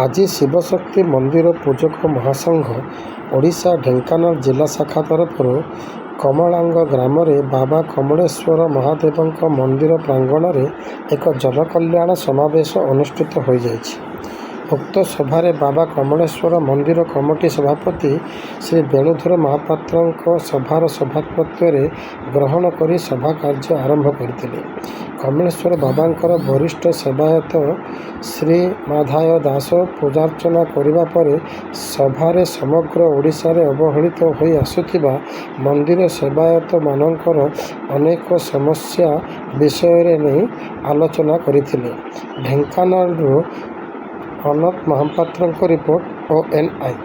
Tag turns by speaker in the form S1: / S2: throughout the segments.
S1: ଆଜି ଶିବଶକ୍ତି ମନ୍ଦିର ପୂଜକ ମହାସଂଘ ଓଡ଼ିଶା ଢେଙ୍କାନାଳ ଜିଲ୍ଲା ଶାଖା ତରଫରୁ କମଳାଙ୍ଗ ଗ୍ରାମରେ ବାବା କମଳେଶ୍ୱର ମହାଦେବଙ୍କ ମନ୍ଦିର ପ୍ରାଙ୍ଗଣରେ ଏକ ଜନକଲ୍ୟାଣ ସମାବେଶ ଅନୁଷ୍ଠିତ ହୋଇଯାଇଛି। ଉକ୍ତ ସଭାରେ ବାବା କମଳେଶ୍ୱର ମନ୍ଦିର କମିଟି ସଭାପତି ଶ୍ରୀ ବେଣୁଧର ମହାପାତ୍ରଙ୍କ ସଭାର ସଭାପତ୍ୟରେ ଗ୍ରହଣ କରି ସଭା କାର୍ଯ୍ୟ ଆରମ୍ଭ କରିଥିଲେ। କମଳେଶ୍ୱର ବାବାଙ୍କର ବରିଷ୍ଠ ସେବାୟତ ଶ୍ରୀ ମାଧାୟ ଦାସ ପୂଜାର୍ଚ୍ଚନା କରିବା ପରେ ସଭାରେ ସମଗ୍ର ଓଡ଼ିଶାରେ ଅବହେଳିତ ହୋଇ ଆସୁଥିବା ମନ୍ଦିର ସେବାୟତମାନଙ୍କର ଅନେକ ସମସ୍ୟା ବିଷୟରେ ନେଇ ଆଲୋଚନା କରିଥିଲେ। ଢେଙ୍କାନାଳରୁ ଅନନ୍ତ ମହାପାତ୍ରଙ୍କ ରିପୋର୍ଟ ONI।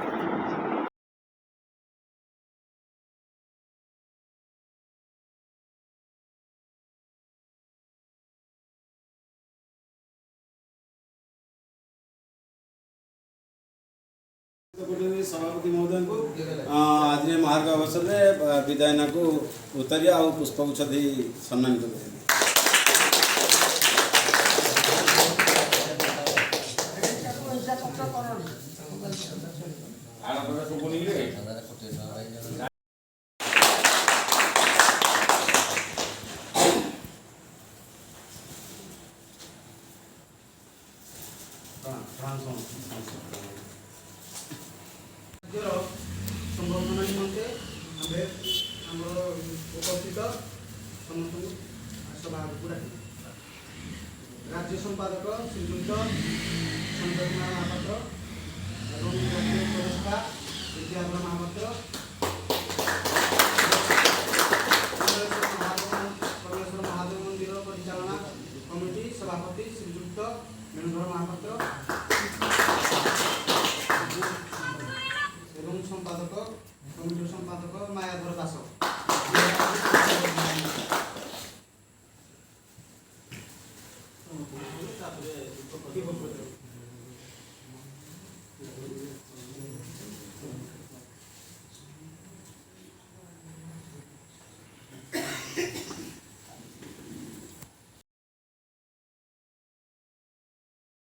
S2: सभापति महोदय को आज महार्घ अवसर में विदायना को उत्तरीय और पुष्पगुच्छ दे सम्मानित करते
S3: संबर्धना निमंते उपस्थित समस्त सभा राज्य संपादक श्रीयुक्त संजय कुमार महापात्र एवं जातीय उपदेष्टा विद्याधर महापात्र कमलेश्वर महादेव मंदिर परिचालना कमिटी सभापति श्रीयुक्त बेणुधर महापात्र एवं संपादक कमिटी संपादक मायाधर दास